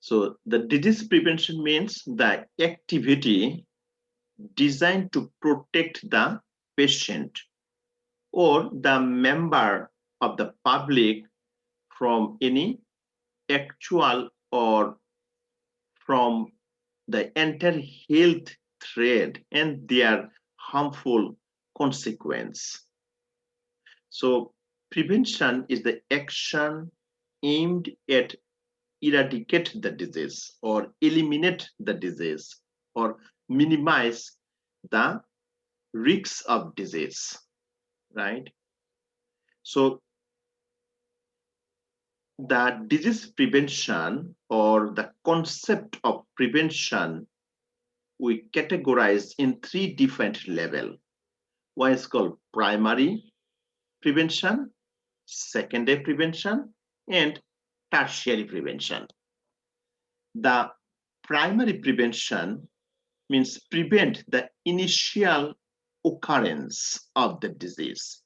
So the disease prevention means the activity designed to protect the patient or the member of the public from any actual or from the entire health threat and their harmful consequence. So prevention is the action aimed at eradicate the disease or eliminate the disease or minimize the risks of disease, right? So the disease prevention or the concept of prevention we categorize in three different levels. One is called primary prevention, secondary prevention, and tertiary prevention. The primary prevention means prevent the initial occurrence of the disease.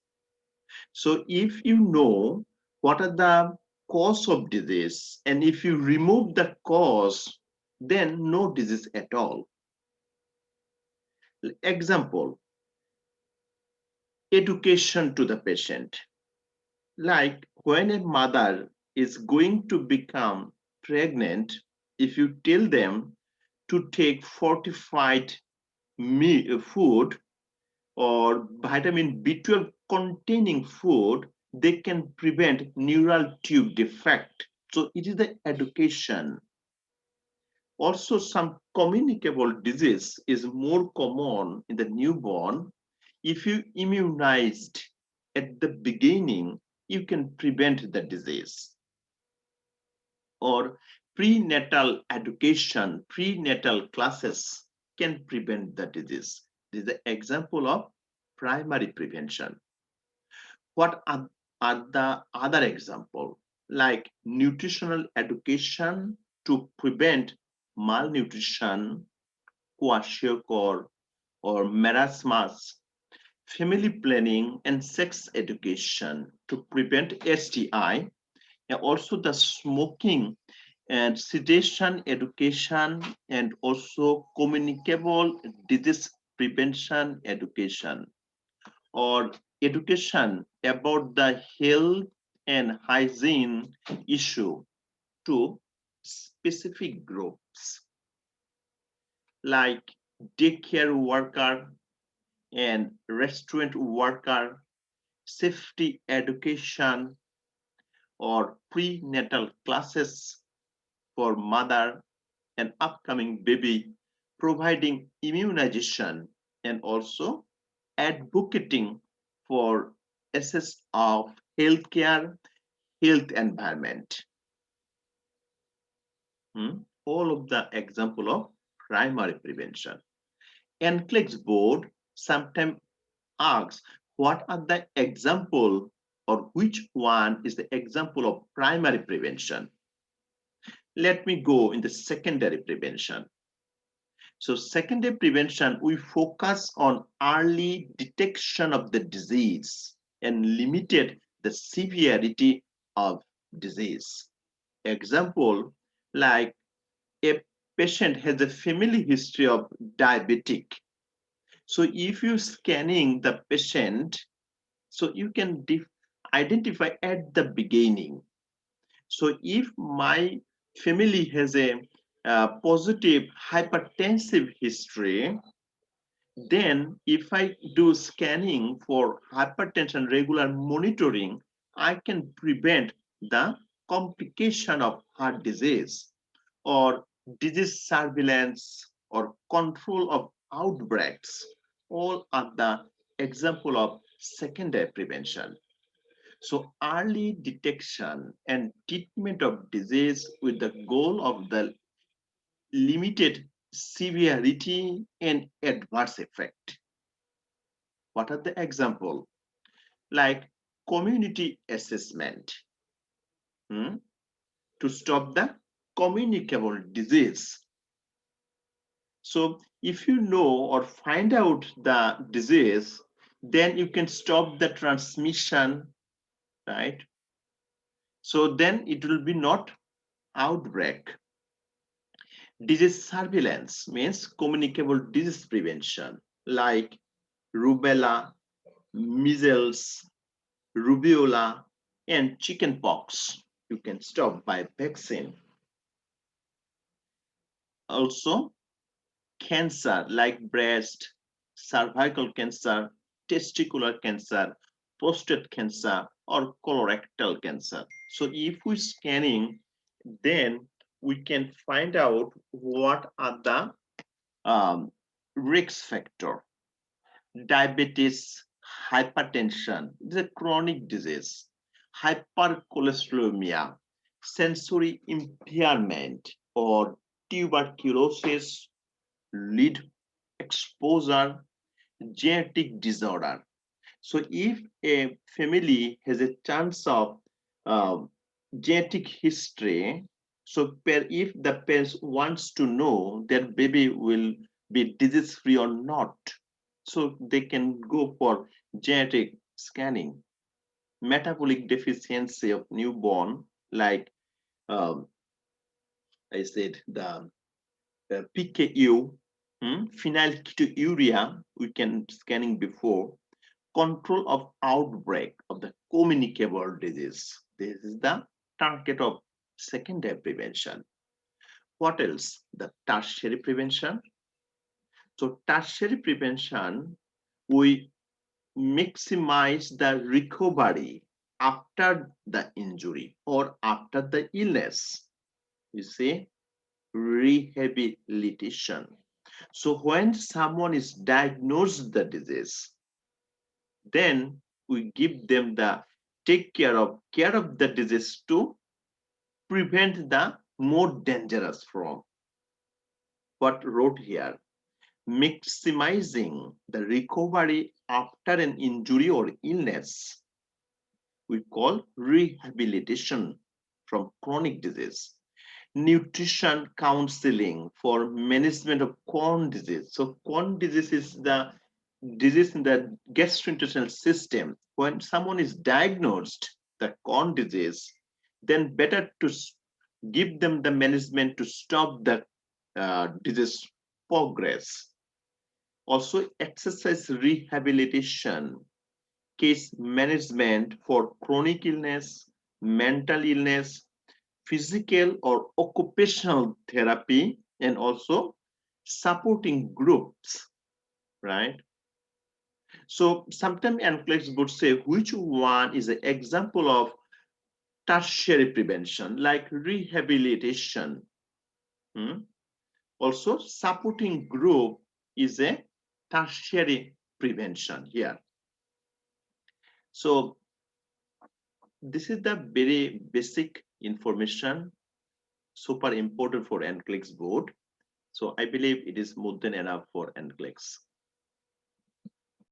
So if you know what are the cause of disease and if you remove the cause, then no disease at all. Example, education to the patient. Like when a mother is going to become pregnant, if you tell them to take fortified food or vitamin B12 containing food, they can prevent neural tube defect. So it is the education. Also, some communicable disease is more common in the newborn. If you immunized at the beginning, you can prevent the disease. Or prenatal education, prenatal classes can prevent the disease. This is the example of primary prevention. What are the other example? Like nutritional education to prevent malnutrition, kwashiorkor, or marasmus, family planning and sex education to prevent STI, and also the smoking and sedation education, and also communicable disease prevention education, or education about the health and hygiene issue to specific groups like daycare worker and restaurant worker, safety education, or prenatal classes for mother and upcoming baby, providing immunization and also advocating for access of healthcare, health environment. All of the example of primary prevention. NCLEX board sometimes asks what are the example or which one is the example of primary prevention. Let me go in the secondary prevention. So secondary prevention, we focus on early detection of the disease and limited the severity of disease. Example, like a patient has a family history of diabetic. So if you scanning the patient, so you can identify at the beginning. So if my family has a positive hypertensive history, then if I do scanning for hypertension regular monitoring, I can prevent the complication of heart disease or disease surveillance or control of outbreaks. All are the example of secondary prevention. So early detection and treatment of disease with the goal of the limited severity and adverse effect. What are the example? Like community assessment to stop the communicable disease. So if you know or find out the disease, then you can stop the transmission, right? So then it will be not outbreak. Disease surveillance means communicable disease prevention like rubella, measles, rubiola, and chickenpox. You can stop by vaccine. Also, cancer like breast, cervical cancer, testicular cancer, prostate cancer, or colorectal cancer. So if we scanning, then we can find out what are the risk factor. Diabetes, hypertension, is a chronic disease, hypercholesterolemia, sensory impairment, or tuberculosis, lead exposure, genetic disorder. So if a family has a chance of uh, genetic history, so if the parents wants to know their baby will be disease free or not, so they can go for genetic scanning. Metabolic deficiency of newborn, like um, I said, the PKU, phenylketonuria, we can scanning before. Control of outbreak of the communicable disease. This is the target of secondary prevention. What else? The tertiary prevention. So tertiary prevention, we maximize the recovery after the injury or after the illness. You see, rehabilitation. So when someone is diagnosed the disease, then we give them the care of the disease to prevent the more dangerous from. What wrote here, maximizing the recovery after an injury or illness, we call rehabilitation from chronic disease. Nutrition counseling for management of Crohn disease. So Crohn disease is the disease in the gastrointestinal system. When someone is diagnosed the Crohn disease, then better to give them the management to stop the disease progress. Also, exercise rehabilitation, case management for chronic illness, mental illness, physical or occupational therapy, and also supporting groups, right? So sometimes NCLEX would say which one is an example of tertiary prevention, like rehabilitation. Also, supporting group is a tertiary prevention here. So this is the very basic information, super important for NCLEX board. So I believe it is more than enough for NCLEX.